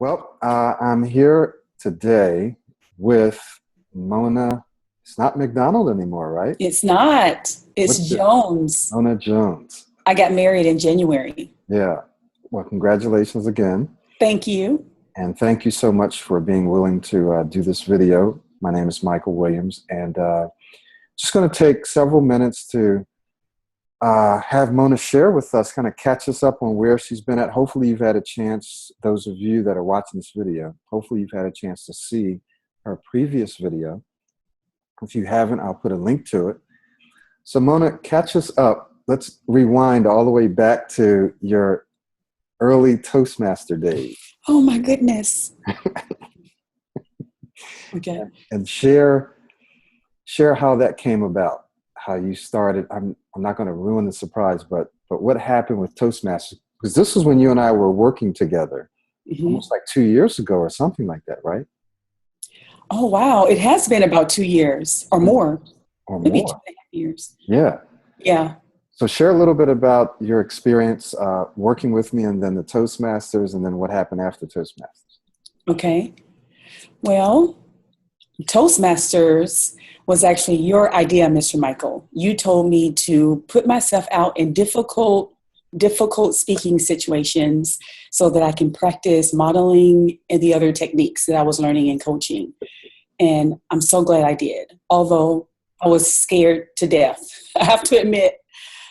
Well, I'm here today with Mona. It's not McDonald anymore, right? It's not. It's What's it? Jones. Mona Jones. I got married in January. Yeah. Well, congratulations again. Thank you. And thank you so much for being willing to do this video. My name is Michael Williams, and just going to take several minutes to have Mona share with us, kind of catch us up on where she's been at. Hopefully you've had a chance, those of you that are watching this video, hopefully you've had a chance to see her previous video. If you haven't, I'll put a link to it. So Mona, catch us up. Let's rewind all the way back to your early Toastmaster days. Oh my goodness. Okay. And share how that came about, how you started. I'm not going to ruin the surprise, but what happened with Toastmasters? Because this was when you and I were working together, almost like 2 years ago or something like that, right? Oh, wow. It has been about 2 years or more. Or Maybe more. 2.5 years. Yeah. Yeah. So share a little bit about your experience working with me, and then the Toastmasters, and then what happened after Toastmasters. Okay. Well, Toastmasters was actually your idea, Mr. Michael. You told me to put myself out in difficult speaking situations so that I can practice modeling and the other techniques that I was learning in coaching. And I'm so glad I did, although I was scared to death. I have to admit,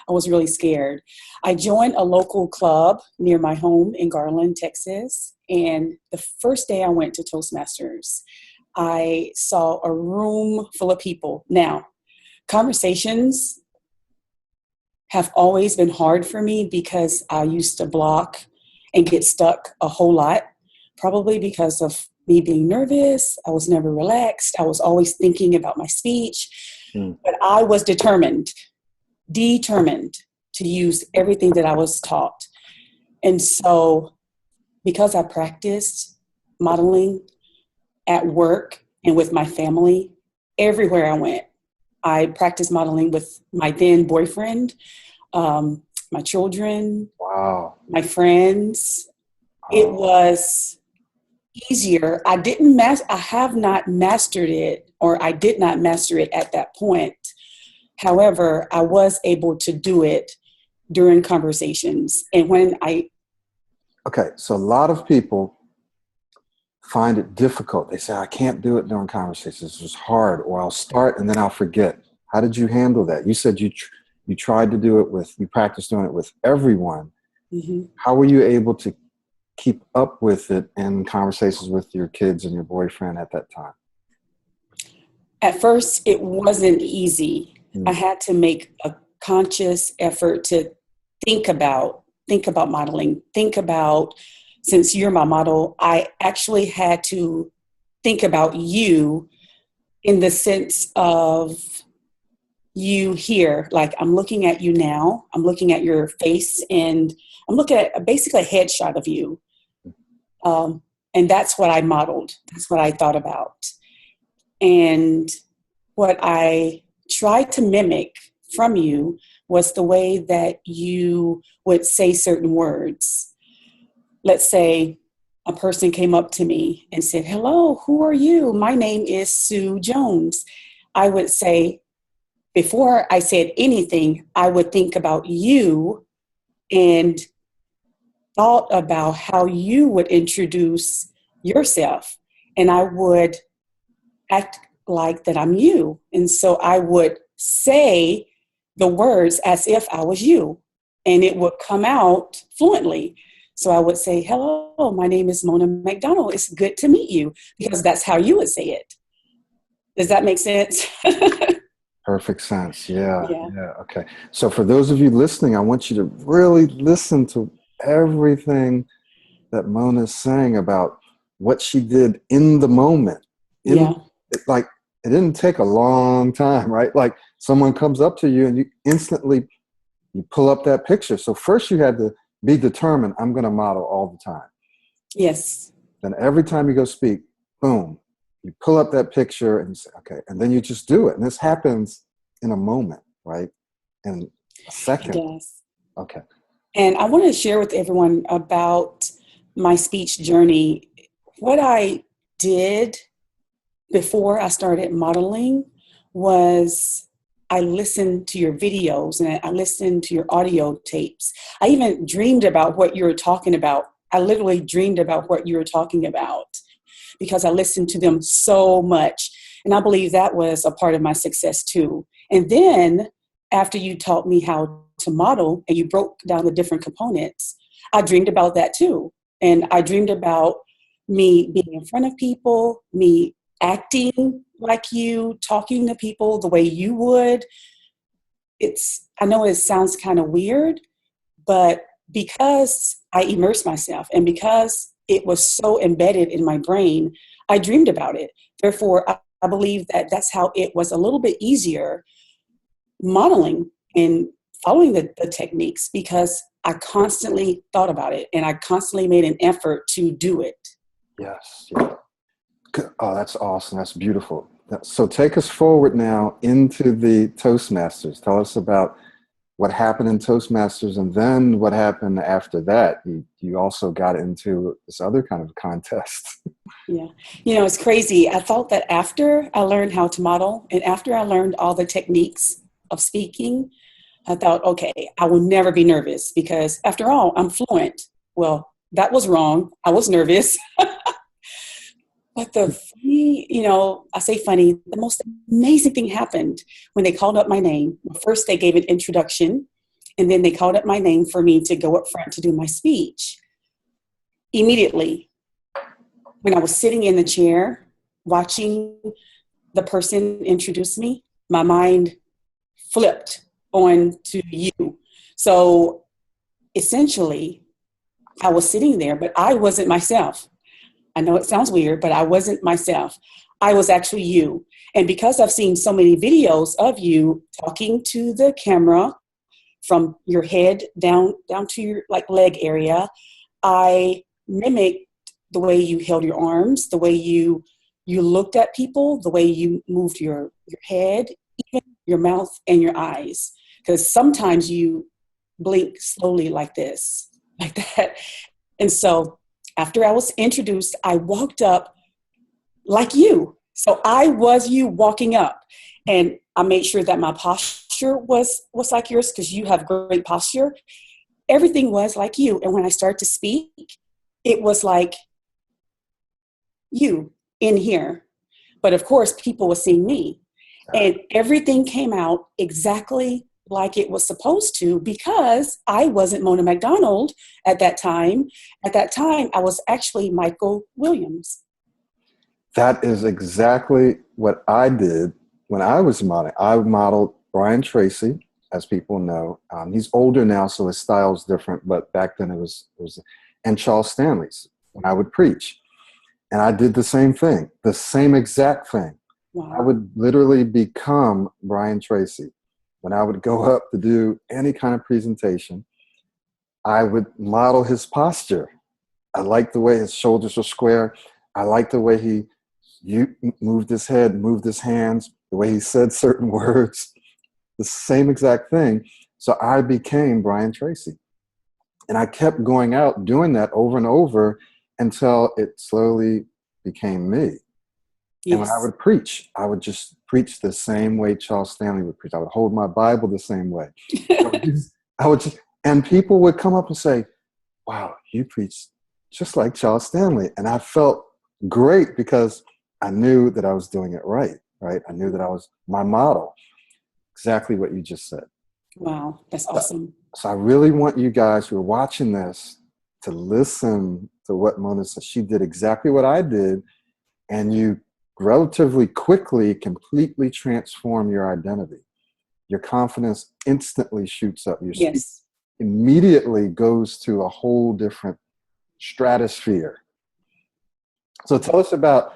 I was really scared. I joined a local club near my home in Garland, Texas. And the first day I went to Toastmasters, I saw a room full of people. Now, conversations have always been hard for me because I used to block and get stuck a whole lot, probably because of me being nervous. I was never relaxed. I was always thinking about my speech. But I was determined to use everything that I was taught. And so because I practiced modeling at work and with my family, everywhere I went, I practiced modeling with my then boyfriend, my children, Wow. my friends. It was easier. I have not mastered it, or I did not master it at that point. However, I was able to do it during conversations. And Okay, so a lot of people find it difficult. They say, I can't do it during conversations. It's hard, or I'll start and then I'll forget. How did you handle that? You said you tried to do it you practiced doing it with everyone. Mm-hmm. How were you able to keep up with it in conversations with your kids and your boyfriend at that time? At first, it wasn't easy. I had to make a conscious effort to think about modeling, since you're my model, I actually had to think about you in the sense of you here. Like, I'm looking at you now, I'm looking at your face, and I'm looking at basically a headshot of you. And that's what I modeled. That's what I thought about. And what I tried to mimic from you was the way that you would say certain words. Let's say a person came up to me and said, "Hello, who are you? My name is Sue Jones." I would say, before I said anything, I would think about you and thought about how you would introduce yourself. And I would act like that I'm you. And so I would say the words as if I was you, and it would come out fluently. So I would say, "Hello, my name is Mona McDonald. It's good to meet you," because that's how you would say it. Does that make sense? Perfect sense. Yeah. Okay. So for those of you listening, I want you to really listen to everything that Mona is saying about what she did in the moment. It didn't take a long time, right? Like, someone comes up to you and you instantly pull up that picture. So first you had to be determined, I'm going to model all the time. Yes. Then every time you go speak, boom, you pull up that picture and you say, okay, and then you just do it. And this happens in a moment, right? In a second. It does. Okay. And I want to share with everyone about my speech journey. what I did before I started modeling was I listened to your videos and I listened to your audio tapes. I even dreamed about what you were talking about. I literally dreamed about what you were talking about because I listened to them so much. And I believe that was a part of my success too. And then after you taught me how to model and you broke down the different components, I dreamed about that too. And I dreamed about me being in front of people, me acting like you, talking to people the way you would. I know it sounds kind of weird, but because I immersed myself and because it was so embedded in my brain, I dreamed about it. Therefore, I believe that that's how it was a little bit easier modeling and following the techniques, because I constantly thought about it and I constantly made an effort to do it. Yes. Yeah. Oh, that's awesome. That's beautiful. So take us forward now into the Toastmasters. Tell us about what happened in Toastmasters and then what happened after that. You also got into this other kind of contest. Yeah. It's crazy. I thought that after I learned how to model and after I learned all the techniques of speaking, I thought, okay, I will never be nervous because after all, I'm fluent. Well, that was wrong. I was nervous. But the funny, I say funny, the most amazing thing happened when they called up my name. First, they gave an introduction, and then they called up my name for me to go up front to do my speech. Immediately, when I was sitting in the chair, watching the person introduce me, my mind flipped on to you. So essentially, I was sitting there, but I wasn't myself. I know it sounds weird, but I wasn't myself. I was actually you. And because I've seen so many videos of you talking to the camera from your head down to your leg area, I mimicked the way you held your arms, the way you looked at people, the way you moved your head, even your mouth and your eyes. Because sometimes you blink slowly like this, like that. And so after I was introduced, I walked up like you. So I was you walking up, and I made sure that my posture was like yours because you have great posture. Everything was like you. And when I started to speak, it was like you in here. But of course, people were seeing me. And everything came out exactly like it was supposed to because I wasn't Mona McDonald at that time. At that time, I was actually Michael Williams. That is exactly what I did when I was modeling. I modeled Brian Tracy, as people know. He's older now, so his style's different, but back then it was and Charles Stanley's when I would preach. And I did the same thing, the same exact thing. Wow. I would literally become Brian Tracy. When I would go up to do any kind of presentation, I would model his posture. I liked the way his shoulders were square. I liked the way he moved his head, moved his hands, the way he said certain words, the same exact thing. So I became Brian Tracy. And I kept going out doing that over and over until it slowly became me. Yes. And when I would preach, I would just preach the same way Charles Stanley would preach. I would hold my Bible the same way. And people would come up and say, wow, you preach just like Charles Stanley. And I felt great because I knew that I was doing it right? I knew that I was my model. Exactly what you just said. Wow, that's awesome. So I really want you guys who are watching this to listen to what Mona said. She did exactly what I did, and you relatively quickly completely transform your identity. Your confidence instantly shoots up. Your speech immediately goes to a whole different stratosphere. So tell us about,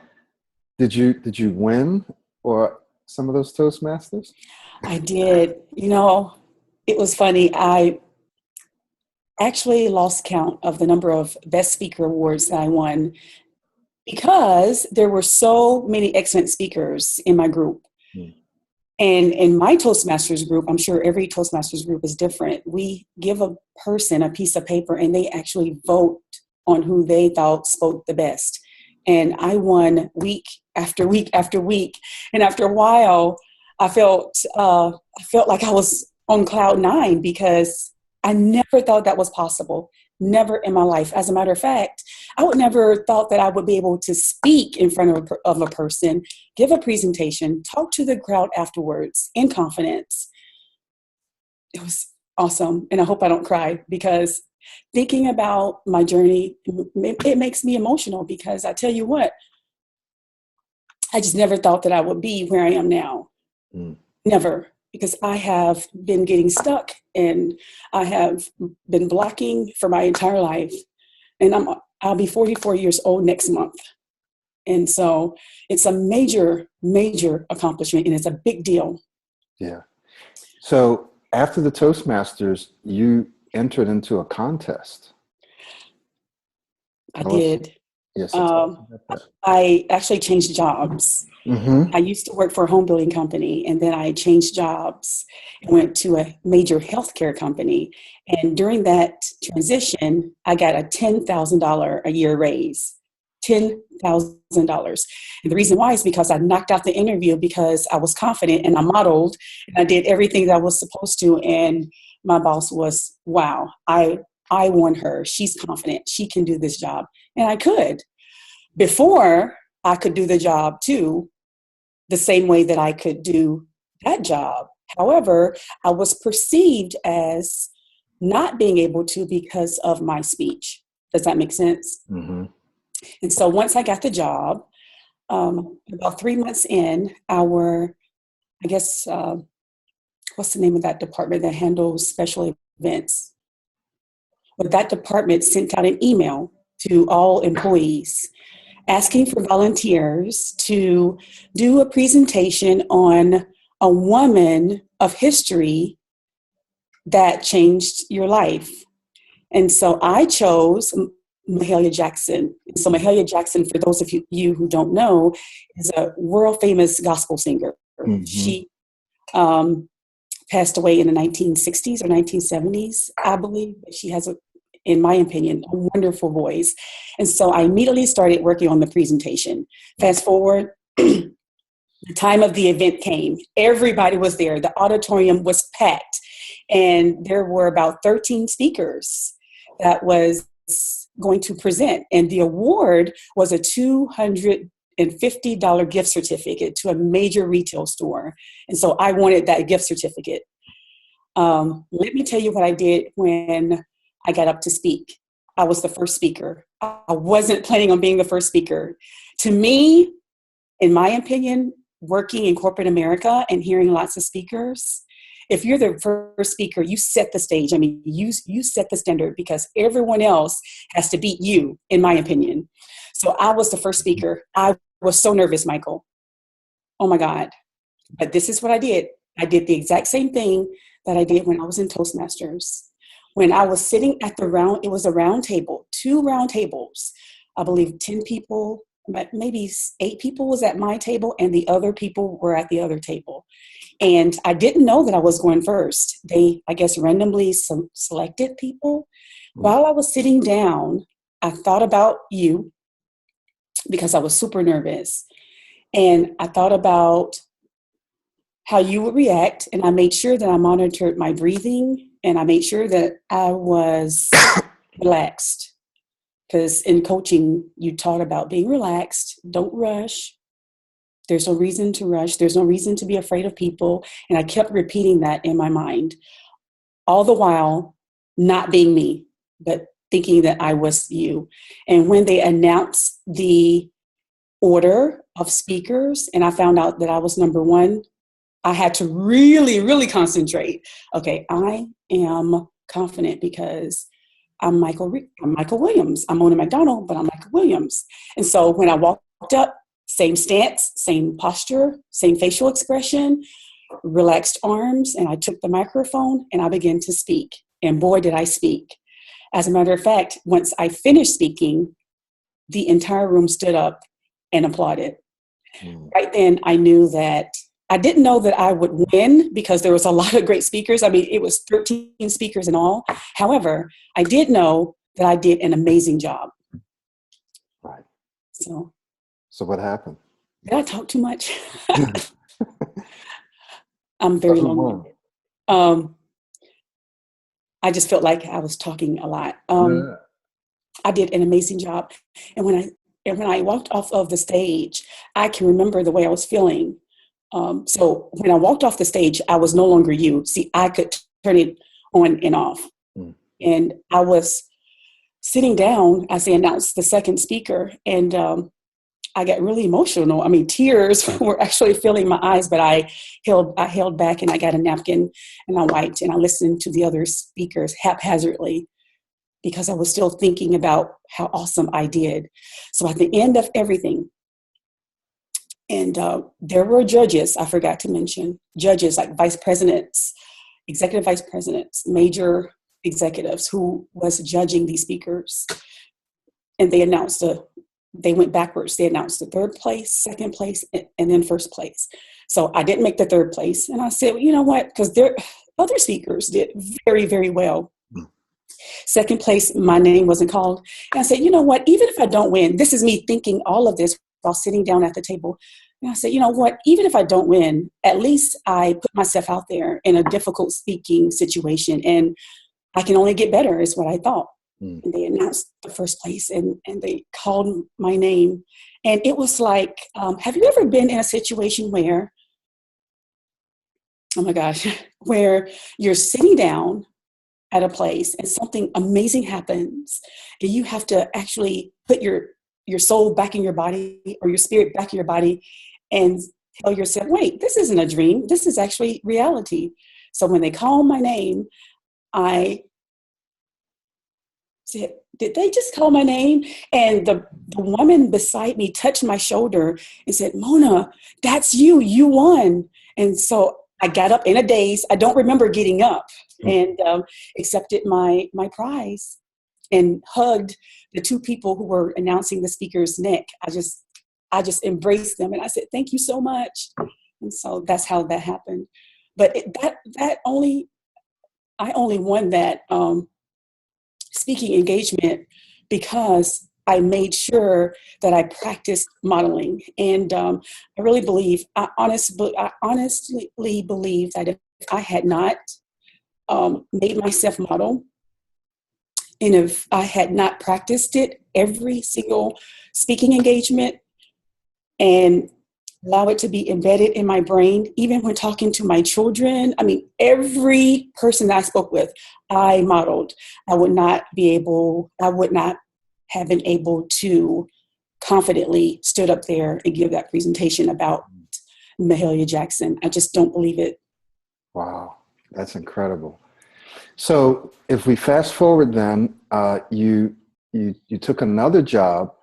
did you win or some of those Toastmasters? I did. It was funny. I actually lost count of the number of Best Speaker awards that I won because there were so many excellent speakers in my group. And in my Toastmasters group, I'm sure every Toastmasters group is different. We give a person a piece of paper and they actually vote on who they thought spoke the best. And I won week after week after week. And after a while, I felt like I was on cloud nine because I never thought that was possible. Never in my life. As a matter of fact, I would never thought that I would be able to speak in front of a person, give a presentation, talk to the crowd afterwards in confidence. It was awesome. And I hope I don't cry, because thinking about my journey, it makes me emotional, because I tell you what, I just never thought that I would be where I am now. Never. Because I have been getting stuck and I have been blocking for my entire life. And I'll be 44 years old next month. And so it's a major, major accomplishment, and it's a big deal. Yeah. So after the Toastmasters, you entered into a contest. I did. Yes. I actually changed jobs. Mm-hmm. I used to work for a home building company, and then I changed jobs and went to a major healthcare company. And during that transition, I got a $10,000 a year raise. $10,000. And the reason why is because I knocked out the interview because I was confident and I modeled and I did everything that I was supposed to. And my boss was, wow, I want her. She's confident. She can do this job. And I could. Before, I could do the job too, the same way that I could do that job. However, I was perceived as not being able to because of my speech. Does that make sense? Mm-hmm. And so once I got the job, about 3 months in, what's the name of that department that handles special events? Well, that department sent out an email to all employees asking for volunteers to do a presentation on a woman of history that changed your life. And so I chose Mahalia Jackson. So Mahalia Jackson, for those of you who don't know, is a world famous gospel singer. Mm-hmm. She passed away in the 1960s or 1970s, I believe. She has in my opinion, a wonderful voice. And so I immediately started working on the presentation. Fast forward, the time of the event came. Everybody was there. The auditorium was packed. And there were about 13 speakers that was going to present. And the award was a $250 gift certificate to a major retail store. And so I wanted that gift certificate. Let me tell you what I did when I got up to speak. I was the first speaker. I wasn't planning on being the first speaker. To me, in my opinion, working in corporate America and hearing lots of speakers, if you're the first speaker, you set the stage. I mean, you set the standard, because everyone else has to beat you, in my opinion. So I was the first speaker. I was so nervous, Michael. Oh my God. But this is what I did. I did the exact same thing that I did when I was in Toastmasters. When I was sitting at it was a round table, 2 round tables. I believe 10 people, maybe 8 people was at my table, and the other people were at the other table. And I didn't know that I was going first. They, I guess, randomly selected people. While I was sitting down, I thought about you, because I was super nervous. And I thought about how you would react. And I made sure that I monitored my breathing, and I made sure that I was relaxed. Because in coaching, you taught about being relaxed. Don't rush. There's no reason to rush. There's no reason to be afraid of people. And I kept repeating that in my mind, all the while not being me, but thinking that I was you. And when they announced the order of speakers, and I found out that I was number 1, I had to really, really concentrate. Okay, I am confident because I'm Michael Williams. I'm Mona McDonald, but I'm Michael Williams. And so when I walked up, same stance, same posture, same facial expression, relaxed arms, and I took the microphone and I began to speak. And boy, did I speak. As a matter of fact, once I finished speaking, the entire room stood up and applauded. Right then, I knew that I didn't know that I would win, because there was a lot of great speakers. I mean, it was 13 speakers in all. However, I did know that I did an amazing job. Right. So So what happened? Did I talk too much? I'm So very who won? long-winded. Um, I just felt like I was talking a lot. Yeah. I did an amazing job. And when I walked off of the stage, I can remember the way I was feeling. So when I walked off the stage, I was no longer you. See, I could turn it on and off. Mm. And I was sitting down as they announced the second speaker, and I got really emotional. I mean, tears were actually filling my eyes, but I held back, and I got a napkin and I wiped, and I listened to the other speakers haphazardly because I was still thinking about how awesome I did. So at the end of everything, and there were judges, I forgot to mention, judges like vice presidents, executive vice presidents, major executives who was judging these speakers. And they went backwards. They announced the third place, second place, and then first place. So I didn't make the third place. And I said, well, you know what? Because other speakers did very, very well. Second place, my name wasn't called. And I said, you know what? Even if I don't win, this is me thinking all of this while sitting down at the table. And I said, you know what? Even if I don't win, at least I put myself out there in a difficult speaking situation, and I can only get better, is what I thought. And they announced the first place, and they called my name. And it was like, have you ever been in a situation where, oh my gosh, where you're sitting down at a place and something amazing happens, and you have to actually put your soul back in your body, or your spirit back in your body, and tell yourself, wait, this isn't a dream. This is actually reality. So when they called my name, I said, did they just call my name? And the woman beside me touched my shoulder and said, Mona, that's you. You won. And so I got up in a daze. I don't remember getting up, and accepted my prize and hugged the two people who were announcing the speaker's neck. I just embraced them, and I said, thank you so much. And so that's how that happened. But I only won that speaking engagement because I made sure that I practiced modeling. And I honestly believe that if I had not made myself model, and if I had not practiced it every single speaking engagement and allow it to be embedded in my brain, even when talking to my children, I mean, every person that I spoke with, I modeled. I would not have been able to confidently stood up there and give that presentation about Mahalia Jackson. I just don't believe it. Wow, that's incredible. So if we fast forward then, you took another job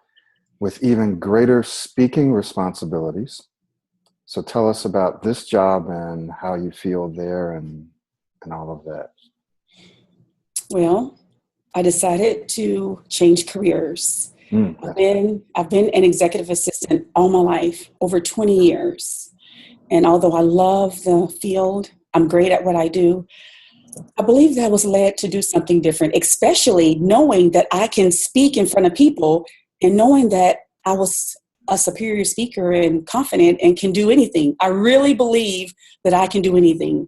with even greater speaking responsibilities. So tell us about this job and how you feel there and all of that. Well, I decided to change careers. I've been an executive assistant all my life, over 20 years. And although I love the field, I'm great at what I do, I believe that I was led to do something different, especially knowing that I can speak in front of people and knowing that I was a superior speaker and confident and can do anything. I really believe that I can do anything.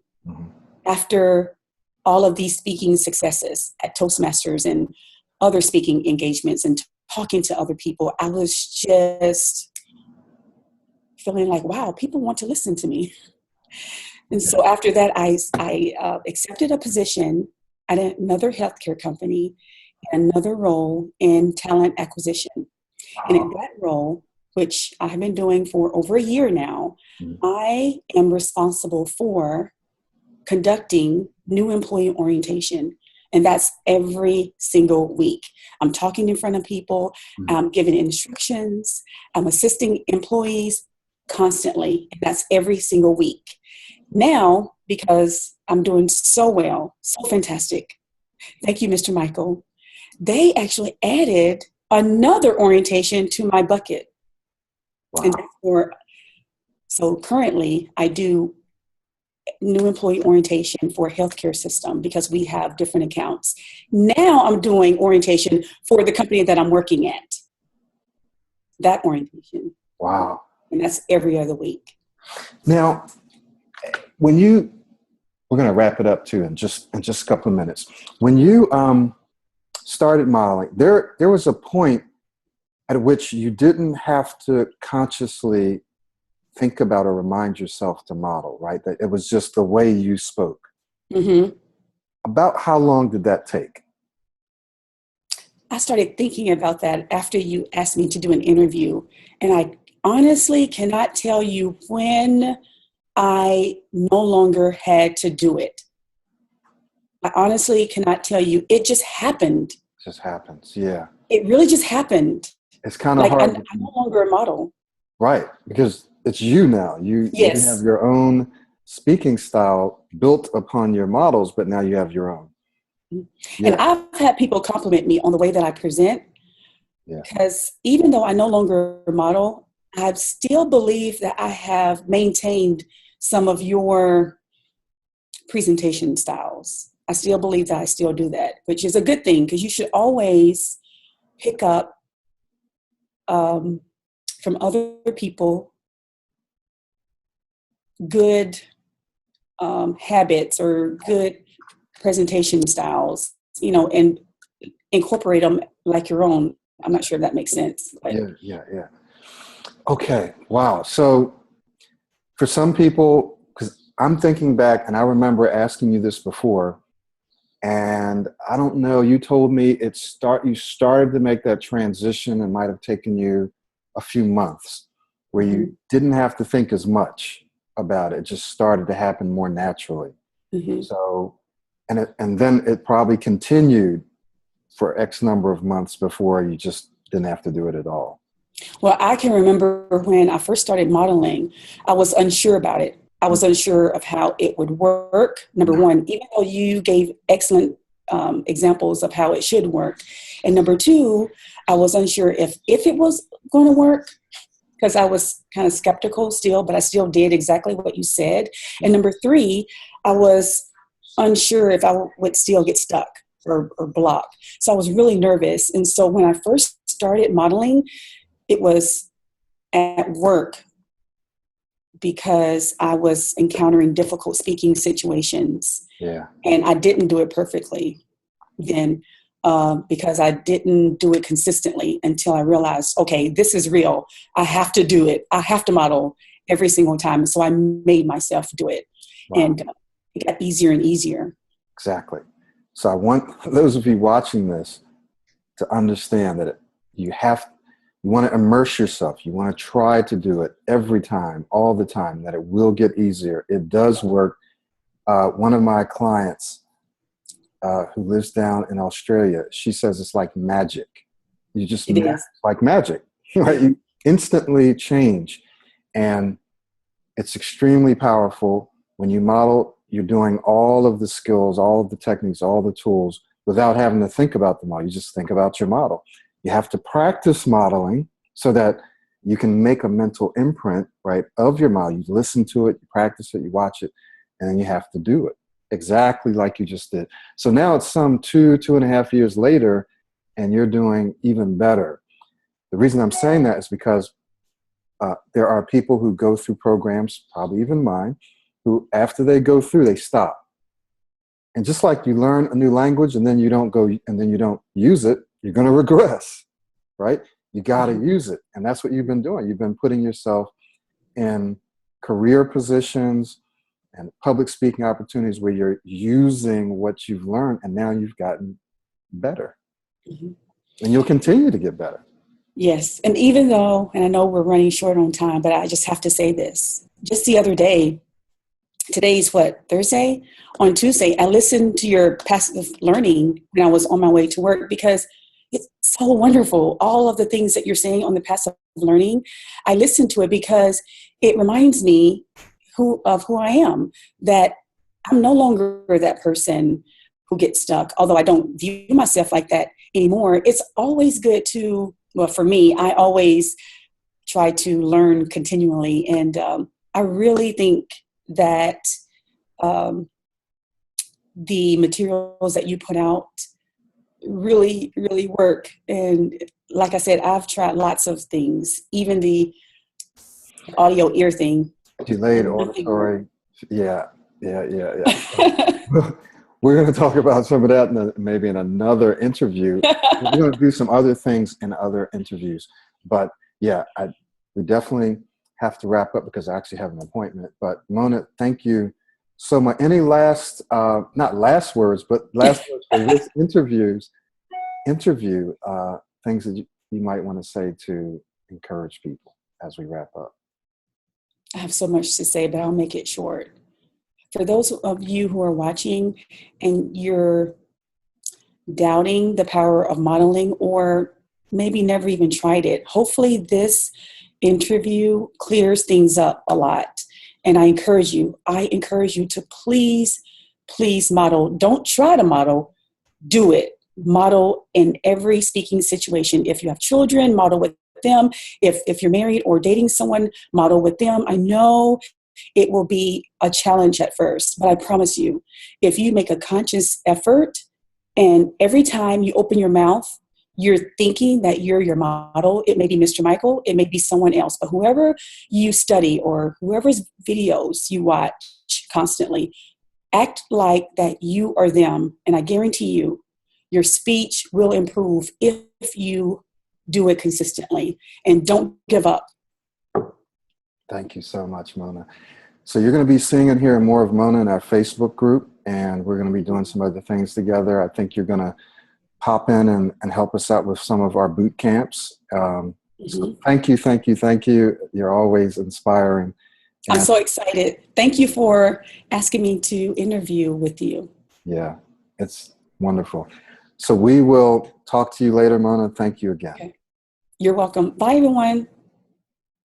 After all of these speaking successes at Toastmasters and other speaking engagements and talking to other people, I was just feeling like, wow, people want to listen to me. And so after that, I accepted a position at another healthcare company, another role in talent acquisition. And in that role, which I have been doing for over a year now, I am responsible for conducting new employee orientation. And that's every single week. I'm talking in front of people, I'm giving instructions, I'm assisting employees constantly. And that's every single week. Now, because I'm doing so well, so fantastic, thank you, Mr. Michael, they actually added another orientation to my bucket. Wow. And so currently I do new employee orientation for a healthcare system because we have different accounts. Now I'm doing orientation for the company that I'm working at. That orientation. Wow. And that's every other week. Now, we're going to wrap it up too in just a couple of minutes. When you started modeling, there was a point at which you didn't have to consciously think about or remind yourself to model, right? That it was just the way you spoke. Mm-hmm. About how long did that take? I started thinking about that after you asked me to do an interview. And I honestly cannot tell you when I no longer had to do it. I honestly cannot tell you. It just happened. It just happens. Yeah. It really just happened. It's kind of Like hard. I'm no longer a model. Right. Because it's you now. You have Yes. your own speaking style built upon your models, but now you have your own. And Yeah. I've had people compliment me on the way that I present, Yeah. because even though I no longer model, I still believe that I have maintained some of your presentation styles. I still believe that I still do that, which is a good thing, because you should always pick up from other people good habits or good presentation styles, and incorporate them like your own. I'm not sure if that makes sense. But Yeah. Okay. Wow. So for some people, because I'm thinking back and I remember asking you this before, and I don't know, you told me you started to make that transition and might have taken you a few months where mm-hmm. you didn't have to think as much about it. It just started to happen more naturally. Mm-hmm. So, and then it probably continued for X number of months before you just didn't have to do it at all. Well, I can remember when I first started modeling, I was unsure about it. I was unsure of how it would work. Number one, even though you gave excellent examples of how it should work. And number two, I was unsure if it was going to work, because I was kind of skeptical still, but I still did exactly what you said. And number three, I was unsure if I would still get stuck or blocked. So I was really nervous. And so when I first started modeling, it was at work, because I was encountering difficult speaking situations. Yeah. And I didn't do it perfectly then, because I didn't do it consistently until I realized, okay, this is real. I have to do it. I have to model every single time. And so I made myself do it. Wow. And it got easier and easier. Exactly. So I want those of you watching this to understand that you want to immerse yourself. You want to try to do it every time, all the time, that it will get easier. It does work. One of my clients who lives down in Australia, she says it's like magic. You just, It is. like magic, right? You instantly change. And it's extremely powerful. When you model, you're doing all of the skills, all of the techniques, all the tools without having to think about them all. You just think about your model. You have to practice modeling so that you can make a mental imprint, right, of your model. You listen to it, you practice it, you watch it, and then you have to do it exactly like you just did. So now it's some 2.5 years later, and you're doing even better. The reason I'm saying that is because there are people who go through programs, probably even mine, who after they go through, they stop. And just like you learn a new language and then you don't use it, you're going to regress, right? You got to use it. And that's what you've been doing. You've been putting yourself in career positions and public speaking opportunities where you're using what you've learned, and now you've gotten better. Mm-hmm. And you'll continue to get better. Yes. And even though, and I know we're running short on time, but I just have to say this. Just the other day, today's what, Thursday? On Tuesday, I listened to your passive learning when I was on my way to work, because it's so wonderful. All of the things that you're saying on the passive learning, I listened to it because it reminds me of who I am, that I'm no longer that person who gets stuck, although I don't view myself like that anymore. It's always good to, well, for me, I always try to learn continually. And I really think that the materials that you put out really, really work. And like I said, I've tried lots of things, even the audio ear thing. Delayed auditory. Yeah, yeah. We're going to talk about some of that maybe in another interview. We're going to do some other things in other interviews. But yeah, we definitely have to wrap up because I actually have an appointment. But Mona, thank you so much. Any last, not last words, but last words for this interview, things that you might want to say to encourage people as we wrap up? I have so much to say, but I'll make it short. For those of you who are watching and you're doubting the power of modeling or maybe never even tried it, hopefully this interview clears things up a lot. And I encourage you to please model. Don't try to model, do it. Model in every speaking situation. If you have children, model with them. If you're married or dating someone, model with them. I know it will be a challenge at first, but I promise you, if you make a conscious effort and every time you open your mouth, you're thinking that you're your model. It may be Mr. Michael, it may be someone else, but whoever you study or whoever's videos you watch constantly, act like that you are them. And I guarantee you, your speech will improve if you do it consistently, and don't give up. Thank you so much, Mona. So you're going to be seeing and hearing more of Mona in our Facebook group, and we're going to be doing some other things together. I think you're going to pop in and help us out with some of our boot camps. So thank you. You're always inspiring. I'm so excited. Thank you for asking me to interview with you. Yeah, it's wonderful. So we will talk to you later, Mona. Thank you again. Okay. You're welcome. Bye, everyone.